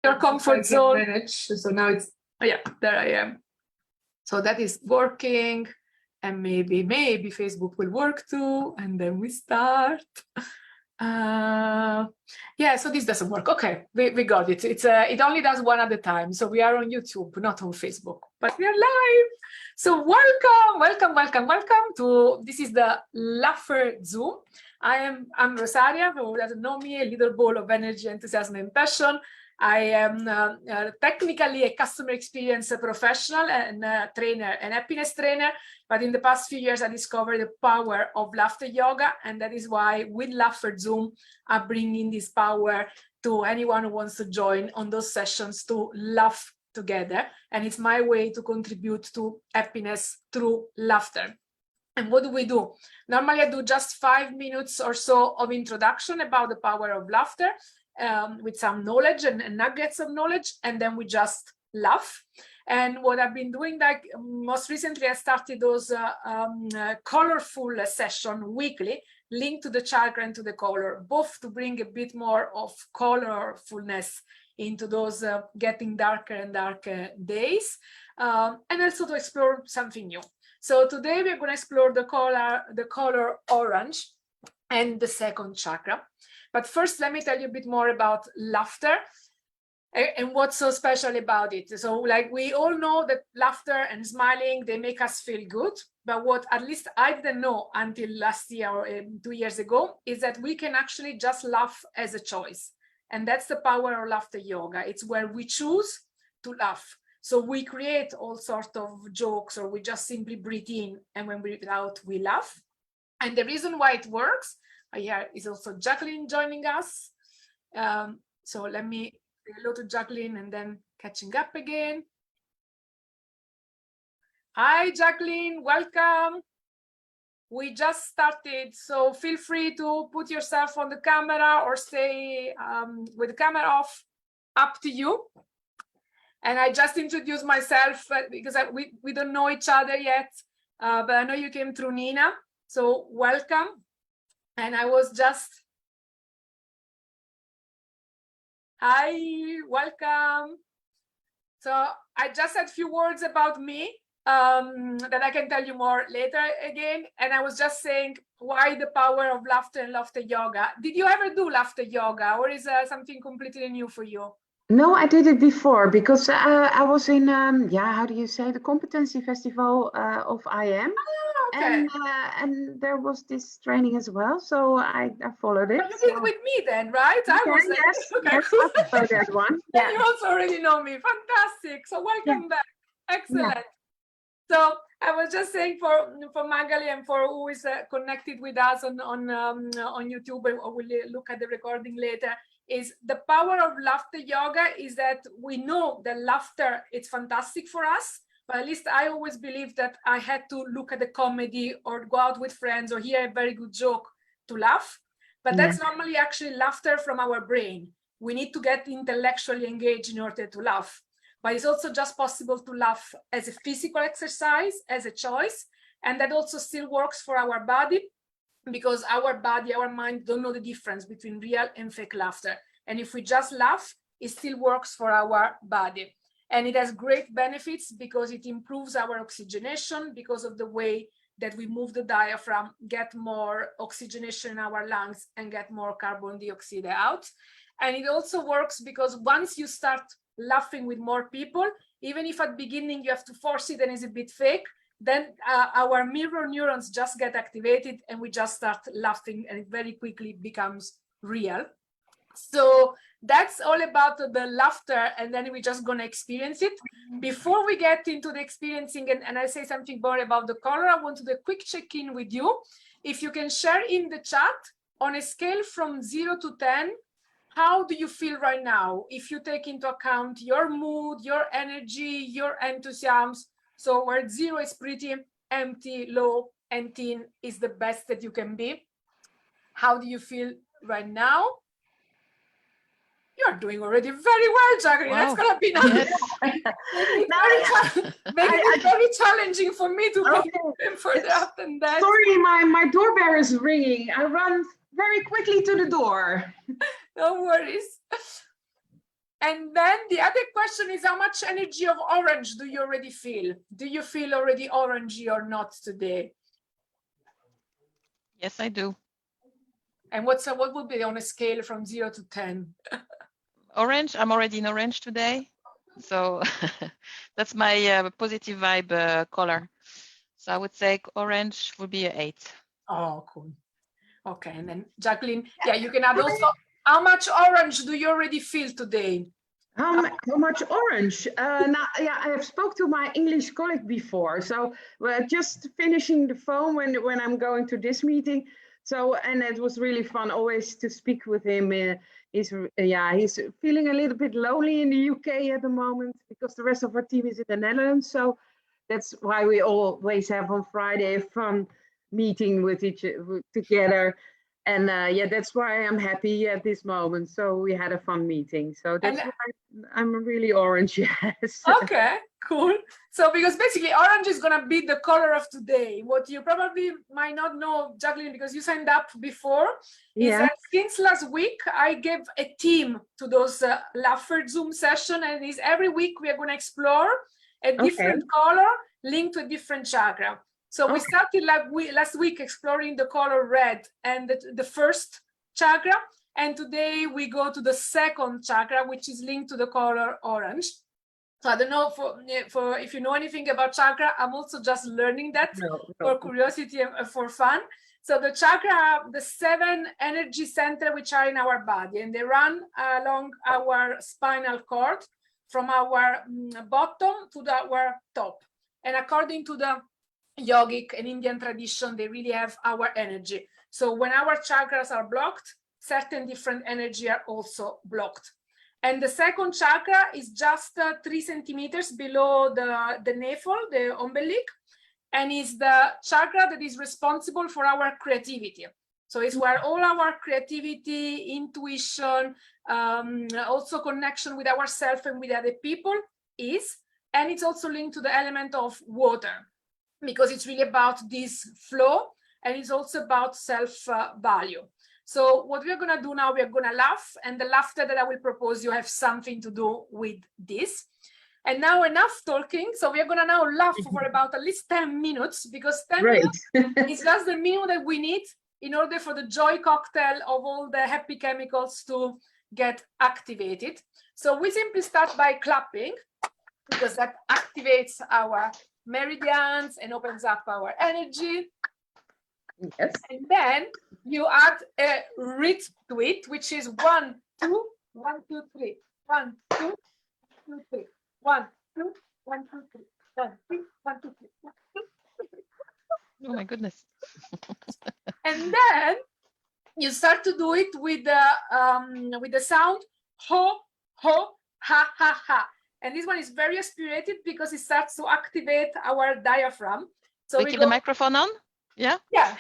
your comfort zone. Manage. So now it's, oh yeah, there I am. So that is working, and maybe Facebook will work too, and then we start. Yeah, so this doesn't work. Okay, we got it. It only does one at a time. So we are on YouTube, not on Facebook, but we are live. So welcome to, this is the Laugherzoom. I'm Rosaria, who doesn't know me, a little ball of energy, enthusiasm, and passion. I am technically a customer experience professional and trainer, and happiness trainer. But in the past few years, I discovered the power of laughter yoga. And that is why with Laugherzoom, I'm bringing this power to anyone who wants to join on those sessions to laugh together. And it's my way to contribute to happiness through laughter. And what do? Normally, I do just 5 minutes or so of introduction about the power of laughter. With some knowledge and nuggets of knowledge, and then we just laugh. And what I've been doing, like most recently, I started those colorful session weekly, linked to the chakra and to the color, both to bring a bit more of colorfulness into those getting darker and darker days, and also to explore something new. So today we're going to explore the color orange and the second chakra. But first, let me tell you a bit more about laughter and what's so special about it. So like we all know that laughter and smiling, they make us feel good. But what at least I didn't know until last year or 2 years ago is that we can actually just laugh as a choice. And that's the power of laughter yoga. It's where we choose to laugh. So we create all sorts of jokes, or we just simply breathe in, and when we breathe out, we laugh. And the reason why it works, here is also Jacqueline joining us. So let me say hello to Jacqueline and then catching up again. Hi, Jacqueline, welcome. We just started, so feel free to put yourself on the camera or stay with the camera off, up to you. And I just introduced myself because we don't know each other yet, but I know you came through Nina, so welcome. And I was just, hi, welcome. So I just said a few words about me that I can tell you more later again. And I was just saying why the power of laughter and laughter yoga. Did you ever do laughter yoga, or is something completely new for you? No, I did it before because I was in, how do you say, the competency festival of IM. Okay. And there was this training as well, so I followed it. But you did with me then, right? Okay, I followed that one. Yeah. You also already know me. Fantastic. So welcome back. Excellent. Yeah. So I was just saying for Magali and for who is connected with us on YouTube, or will look at the recording later, is the power of laughter yoga is that we know that laughter is fantastic for us. But at least I always believed that I had to look at a comedy or go out with friends or hear a very good joke to laugh. But that's normally actually laughter from our brain. We need to get intellectually engaged in order to laugh. But it's also just possible to laugh as a physical exercise, as a choice. And that also still works for our body, because our body, our mind don't know the difference between real and fake laughter. And if we just laugh, it still works for our body. And it has great benefits because it improves our oxygenation because of the way that we move the diaphragm, get more oxygenation in our lungs and get more carbon dioxide out. And it also works because once you start laughing with more people, even if at the beginning you have to force it and it's a bit fake, then our mirror neurons just get activated and we just start laughing, and it very quickly becomes real. So that's all about the laughter, and then we're just going to experience it. Before we get into the experiencing and I say something more about the color, I want to do a quick check-in with you. If you can share in the chat, on a scale from 0 to 10, how do you feel right now? If you take into account your mood, your energy, your enthusiasm. So where 0 is pretty empty, low, and 10 is the best that you can be. How do you feel right now? You're doing already very well, Chakra. Wow. That's going to be nice. It's very challenging for me to go further up than that. Sorry, my doorbell is ringing. I run very quickly to the door. No worries. And then the other question is, how much energy of orange do you already feel? Do you feel already orangey or not today? Yes, I do. And what would be on a scale from 0 to 10? Orange, I'm already in orange today. So that's my positive vibe color. So I would say orange would be an 8. Oh, cool. Okay, and then Jacqueline, yeah, you can add also, how much orange do you already feel today? How much orange? Now, yeah, I have spoke to my English colleague before, so we're just finishing the phone when I'm going to this meeting. So, and it was really fun always to speak with him. He's feeling a little bit lonely in the UK at the moment because the rest of our team is in the Netherlands. So that's why we always have on Friday a fun meeting with together. And yeah, that's why I'm happy at this moment. So we had a fun meeting. So that's why I'm really orange, yes. Okay, cool. So because basically orange is going to be the color of today. What you probably might not know, Jacqueline, because you signed up before, is that since last week, I gave a theme to those Laugherzoom session. And is every week we are going to explore a different color linked to a different chakra. So we started last week exploring the color red and the first chakra. And today we go to the second chakra, which is linked to the color orange. So I don't know for if you know anything about chakra, I'm also just learning that for curiosity and for fun. So the chakra are the 7 energy centers which are in our body, and they run along our spinal cord from our bottom to our top. And according to the yogic and Indian tradition, they really have our energy. So when our chakras are blocked, certain different energy are also blocked. And the second chakra is just 3 centimeters below the navel, the umbilic, and is the chakra that is responsible for our creativity. So it's where all our creativity, intuition, also connection with ourselves and with other people is. And it's also linked to the element of water, because it's really about this flow, and it's also about self-value. So what we're going to do now, we're going to laugh, and the laughter that I will propose you have something to do with this. And now enough talking. So we're going to now laugh for about at least 10 minutes, because 10 minutes is just the minimum that we need in order for the joy cocktail of all the happy chemicals to get activated. So we simply start by clapping, because that activates our meridians and opens up our energy. Yes. And then you add a rhythm to it, which is 1, 2, 1, 2, 3, 1, 2, 2, 3, 1, 2, 1, 2, 3, 1, 3, 1, 2, 3, 1, 2, 3. Oh my goodness. And then you start to do it with the sound ho, ho, ha, ha, ha. And this one is very aspirated because it starts to activate our diaphragm. So we keep the microphone on? Yeah? Yeah.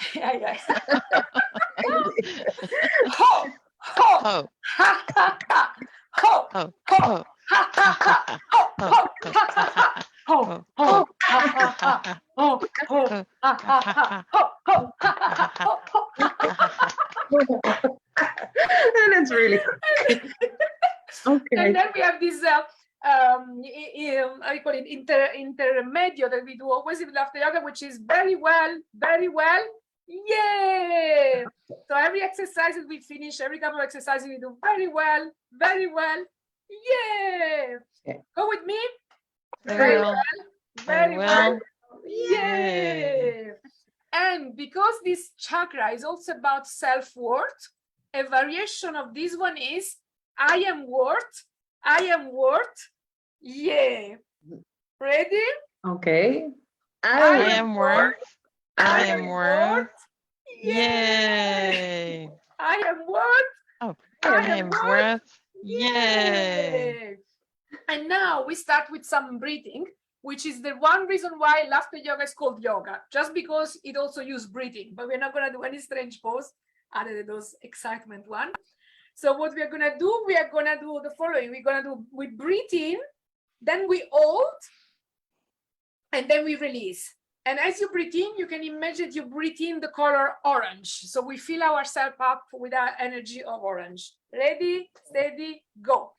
Ho, ho, Oh. ha, ha, ha. Ho, Oh. ho, ha, ha, ha. Ho, ho, ha, ha, ha. Ho, ho, ha, ha, ha. Ho, ho, ha, ha, ha. Ho, ho, ha, ha, ha. Ho, ho. And that's really okay. And then we have this I call it intermedio that we do always in laughter yoga, which is very well, yay! So every exercise that we finish, every couple of exercises we do very well, yay! Go with me. Very well. Very well. Yay! And because this chakra is also about self-worth, a variation of this one is I am worth, yeah. Ready? Okay. I am worth. Yay. I am worth. Oh, I am worth. Yay. And now we start with some breathing, which is the one reason why laughter yoga is called yoga, just because it also uses breathing, but we're not going to do any strange pose other than those excitement one. So what we are going to do, we are going to do the following. We breathe in, then we hold, and then we release. And as you breathe in, you can imagine you breathe in the color orange. So we fill ourselves up with our energy of orange. Ready, steady, go.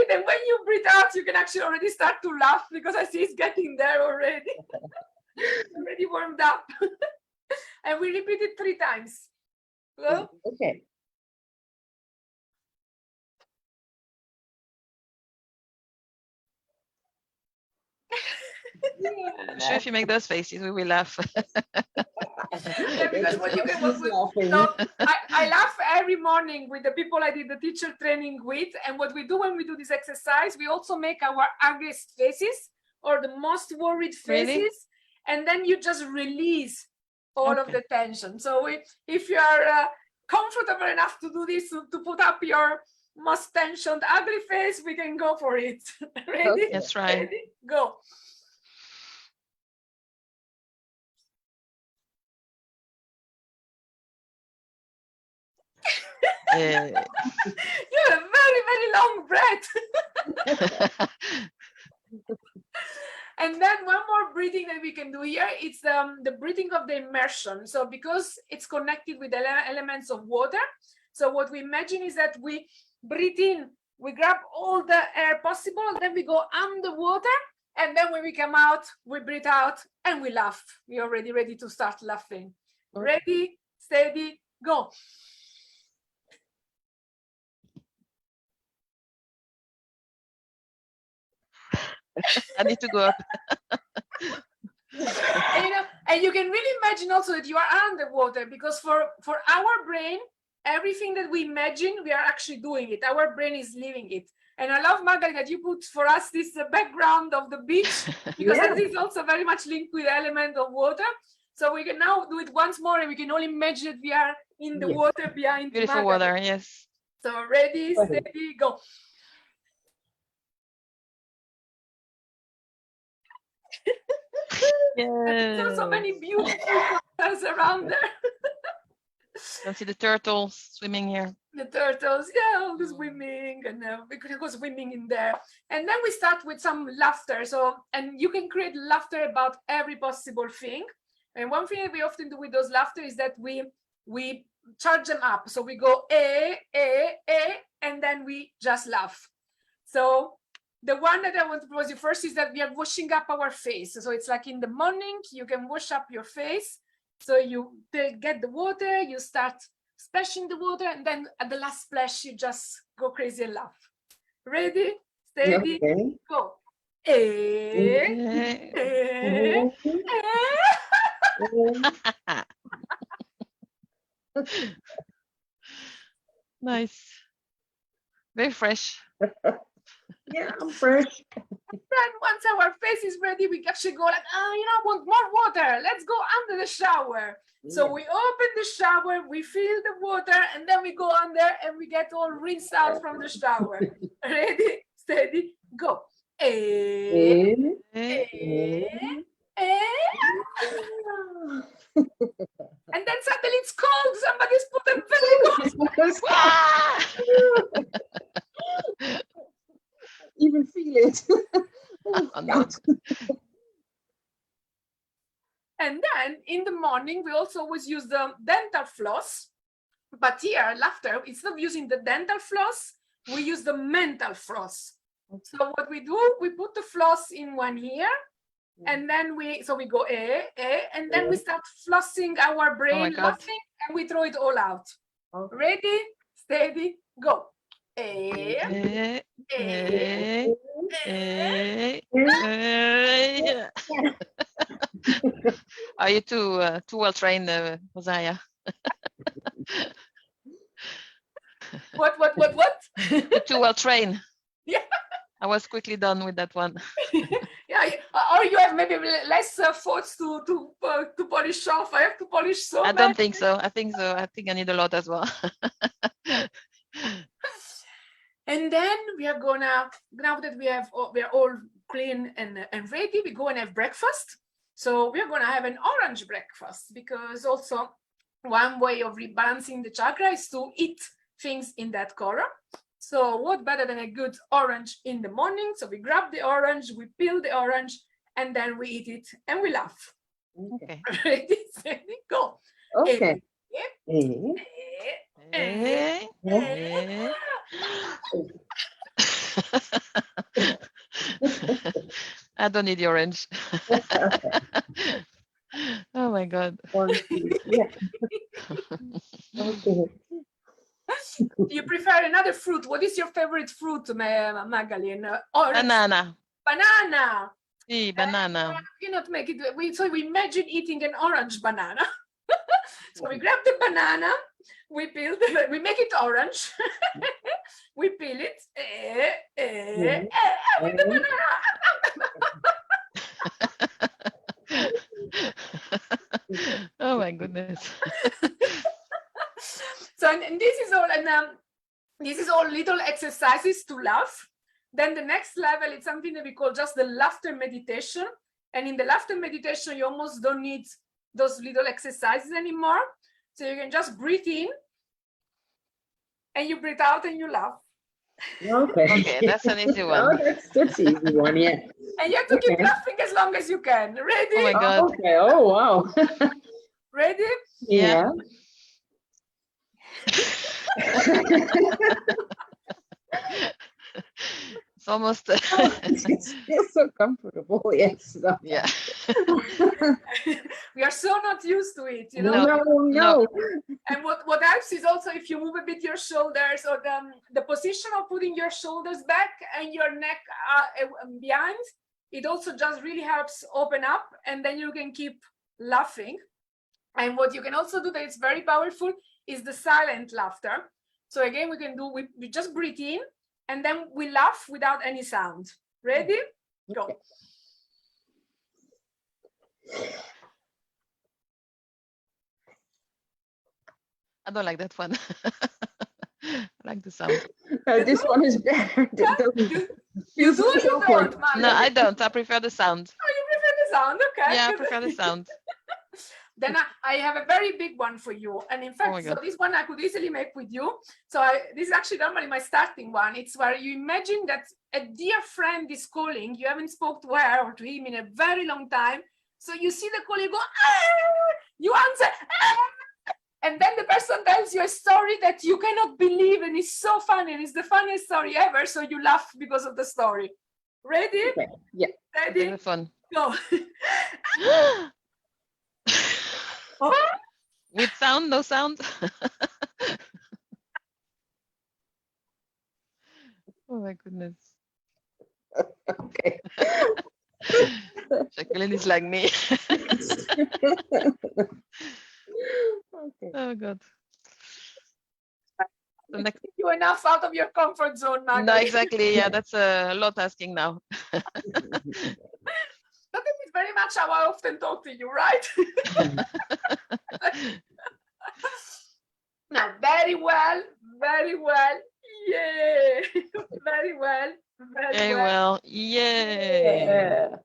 then when you breathe out, you can actually already start to laugh because I see it's getting there already. Already warmed up. And we repeat it 3 times. Go. Okay. I'm sure if you make those faces, we will laugh. Yeah, because what you can so I laugh every morning with the people I did the teacher training with, and what we do when we do this exercise, we also make our ugliest faces or the most worried faces, Really? and then you just release all of the tension. So if you are comfortable enough to do this, to put up your most tensioned ugly face, we can go for it. Ready? Okay. That's right. Ready? Go. You have a very, very long breath. And then one more breathing that we can do here, it's the breathing of the immersion. So because it's connected with the elements of water, so what we imagine is that we breathe in, we grab all the air possible, then we go underwater, and then when we come out, we breathe out and we laugh. We're already ready to start laughing. Ready, steady, go. I need to go up. And you can really imagine also that you are underwater, because for our brain, everything that we imagine, we are actually doing it. Our brain is living it. And I love, Margaret, that you put for us this background of the beach, because that is also very much linked with the element of water. So we can now do it once more, and we can all imagine that we are in the water behind Beautiful Margaret. water, yes. So ready, steady, go. Yeah. So many beautiful colors around there. Don't see the turtles swimming here. The turtles, yeah, all the swimming, and we could go swimming in there. And then we start with some laughter. So, and you can create laughter about every possible thing. And one thing that we often do with those laughter is that we charge them up. So we go and then we just laugh. So the one that I want to propose you first is that we are washing up our face. So it's like in the morning, you can wash up your face. So you get the water, you start splashing the water, and then at the last splash, you just go crazy and laugh. Ready, steady, go. Nice. Very fresh. Yeah, I'm fresh. Then once our face is ready, we actually go like, you know, I want more water. Let's go under the shower. So we open the shower, we fill the water, and then we go under and we get all rinsed out from the shower. Ready, steady, go. And then suddenly it's cold. Somebody's put a very Even feel it. Oh, no. And then in the morning, we also always use the dental floss. But here, laughter, instead of using the dental floss, we use the mental floss. So what we do, we put the floss in one ear, and then we go and then we start flossing our brain, laughing, and we throw it all out. Ready, steady, go. Are you too well trained, Rosaria? What? You're too well trained. Yeah. I was quickly done with that one. Yeah, or you have maybe less thoughts to polish off. I have to polish so much. I don't think so. I think I need a lot as well. And then we are gonna, now that we are all clean and ready, we go and have breakfast. So we are gonna have an orange breakfast, because also one way of rebalancing the chakra is to eat things in that color. So what better than a good orange in the morning? So we grab the orange, we peel the orange, and then we eat it and we laugh. Okay. Ready, steady, go. Okay. I don't need the orange. Oh my God. Yeah. Okay. You prefer another fruit? What is your favorite fruit, Magalin? Orange. Banana. Banana. Sí, banana. You cannot make it. So we imagine eating an orange banana. So we grab the banana, we peel, we make it orange, we peel it, with the banana. Oh my goodness. So and this is all, and this is all little exercises to laugh. Then the next level is something that we call just the laughter meditation. And in the laughter meditation, you almost don't need those little exercises anymore. So you can just breathe in and you breathe out and you laugh. Okay. Okay, that's an easy one. Oh, that's easy one, yeah. And you have to keep laughing as long as you can. Ready? Oh my God. Okay. Oh wow. Ready? Yeah. It's almost. It's so comfortable. Yes. Yeah. We are so not used to it, you know. No. And what helps is also if you move a bit your shoulders, or the position of putting your shoulders back and your neck behind, it also just really helps open up, and then you can keep laughing. And what you can also do that is very powerful is the silent laughter. So again, we can do, we just breathe in and then we laugh without any sound. Ready? Go. I don't like that one. I like the sound. This one is better. You do or you don't, No, I don't. I prefer the sound. Oh, you prefer the sound? Okay. Yeah, I prefer the sound. Then I have a very big one for you. And in fact, so this one I could easily make with you. So this is actually normally my starting one. It's where you imagine that a dear friend is calling. You haven't spoke to her or to him in a very long time. So you see the call, you go, ah! You answer, ah! And then the person tells you a story that you cannot believe, and it's so funny, and it's the funniest story ever. So you laugh because of the story. Ready? Okay. Yeah. Ready? Fun. Go. With sound, no sound. Oh my goodness. Okay. Jacqueline is like me. Okay. Oh God. The next. You enough out of your comfort zone, Maggie. No, exactly. Yeah, that's a lot asking now. That is very much how I often talk to you, right? No, very well, very well. Yay! Very well, very well. Yay! Yeah.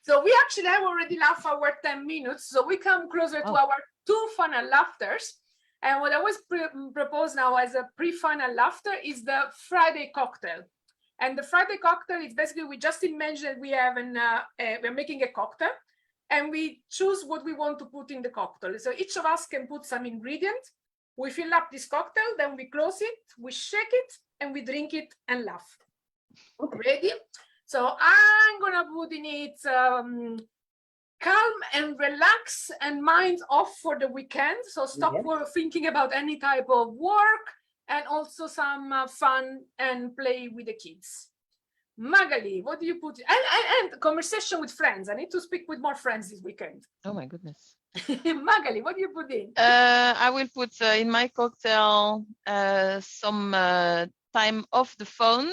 So we actually have already laughed our 10 minutes. So we come closer to our 2 final laughters. And what I was propose now as a pre-final laughter is the Friday cocktail. And the Friday cocktail is basically, we just imagine we have we're making a cocktail and we choose what we want to put in the cocktail. So each of us can put some ingredient. We fill up this cocktail, then we close it, we shake it, and we drink it and laugh. Okay. Ready? So I'm gonna put in it calm and relax and mind off for the weekend. So stop thinking about any type of work, and also some fun and play with the kids. Magali, what do you put? And conversation with friends. I need to speak with more friends this weekend. Oh my goodness. Magali, what do you put in? I will put in my cocktail some time off the phone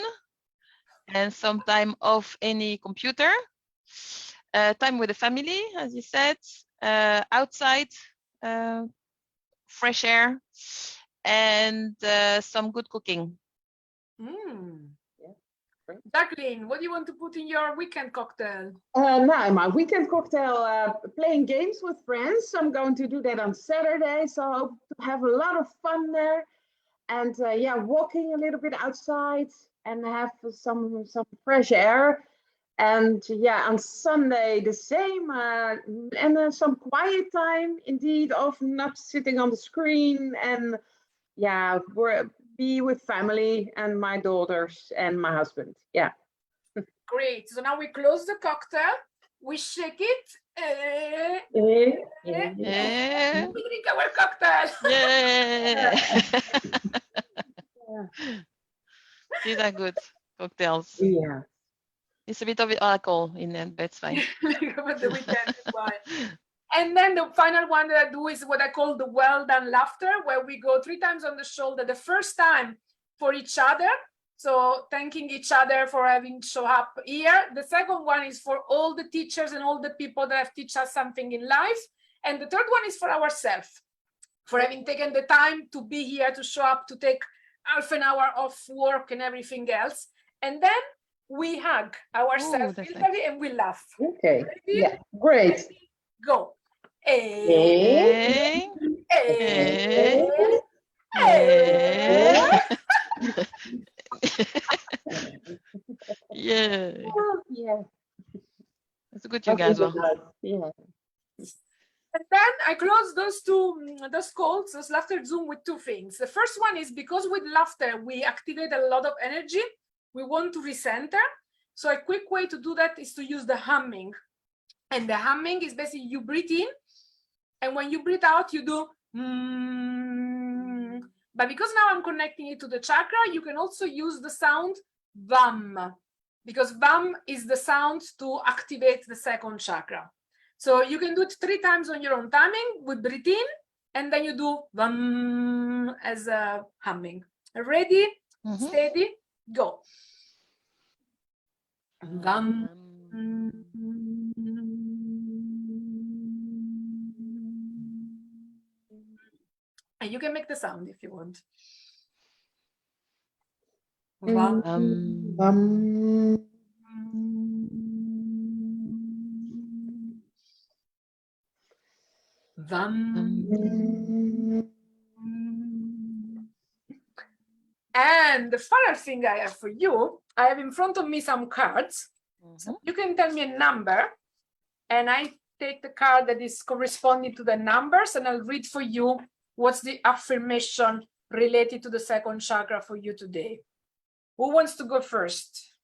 and some time off any computer. Time with the family, as you said, outside, fresh air, and some good cooking. Jacqueline, what do you want to put in your weekend cocktail? Now, my weekend cocktail, playing games with friends. I'm going to do that on Saturday, so I hope to have a lot of fun there. And walking a little bit outside and have some fresh air. And on Sunday the same, and some quiet time indeed of not sitting on the screen, and be with family and my daughters and my husband. Yeah. Great. So now we close the cocktail. We shake it. Yeah. We drink our cocktail. Yeah. These are good cocktails. Yeah. It's a bit of alcohol in it, but it's fine. But the weekend is fine. And then the final one that I do is what I call the well done laughter, where we go 3 times on the shoulder. The first time for each other, so thanking each other for having show up here. The second one is for all the teachers and all the people that have taught us something in life. And the third one is for ourselves, for having taken the time to be here, to show up, to take half an hour off work and everything else. And then we hug ourselves virtually and we laugh. Okay. Ready? Yeah. Great. Ready? Go. Hey. Hey. Hey. Yeah. Yeah. That's good, you guys. Well. Yeah. And then I close those calls, those Laugherzoom, with 2 things. The first one is because with laughter, we activate a lot of energy. We want to recenter. So a quick way to do that is to use the humming. And the humming is basically you breathe in, and when you breathe out, you do But because now I'm connecting it to the chakra, you can also use the sound vam, because vam is the sound to activate the second chakra. So you can do it 3 times on your own timing with breathe in, and then you do vam as a humming. Ready, steady, go. Vam. And you can make the sound if you want. Vam. Vam. And the final thing I have for you, I have in front of me some cards. So you can tell me a number, and I take the card that is corresponding to the numbers, and I'll read for you what's the affirmation related to the second chakra for you today. Who wants to go first?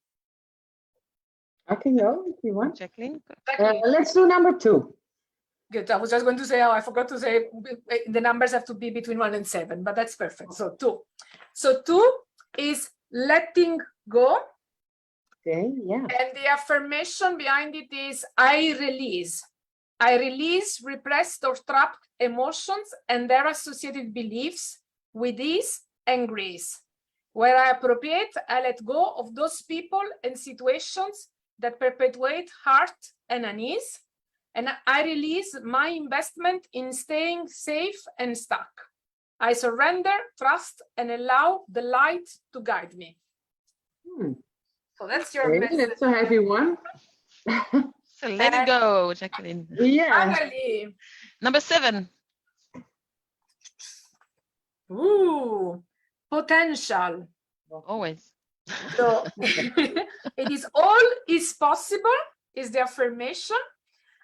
I can go if you want. Jacqueline. Let's do number 2. Good. I was just going to say, I forgot to say the numbers have to be between 1 and 7, but that's perfect. So 2. So 2 is letting go. Okay, yeah. And the affirmation behind it is I release. I release repressed or trapped emotions and their associated beliefs with ease and grace. Where I appropriate, I let go of those people and situations that perpetuate hurt and unease. And I release my investment in staying safe and stuck. I surrender, trust, and allow the light to guide me. So that's your message. That's a heavy one. So let it go, Jacqueline. Yeah. Finally. Number 7. Ooh, potential. Always. So it is all is possible is the affirmation.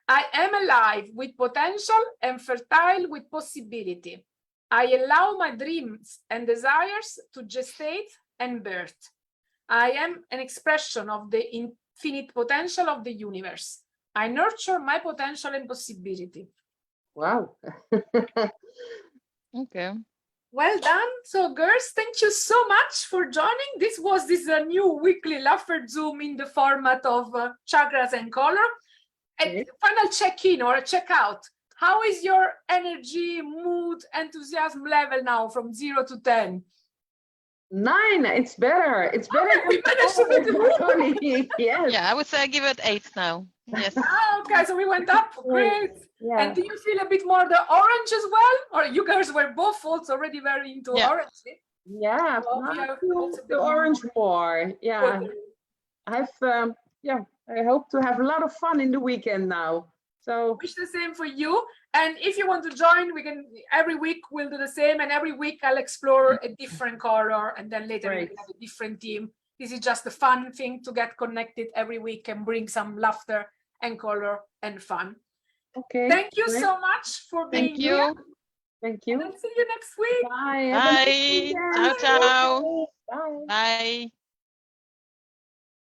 I am alive with potential and fertile with possibility. I allow my dreams and desires to gestate and birth. I am an expression of the infinite potential of the universe. I nurture my potential and possibility. Wow. Okay. Well done. So girls, thank you so much for joining. This was this new weekly Laugherzoom in the format of chakras and color. And final check-in or a check-out. How is your energy, mood, enthusiasm level now from 0 to 10? 9. It's better. It's better. Okay, we managed to do it. Yes. Yeah, I would say I give it 8 now. Yes. Okay, so we went up. Great. Yeah. And do you feel a bit more the orange as well? Or you guys were both also already very into orange? Yeah. The orange more. Yeah. I've I hope to have a lot of fun in the weekend now. So wish the same for you. And if you want to join, we can every week we'll do the same, and every week I'll explore a different color, and then later we will have a different team. This is just a fun thing to get connected every week and bring some laughter and color and fun. Okay. Thank you so much for being here. Thank you. And I'll see you next week. Bye. Bye. Ciao, ciao. Bye. Bye.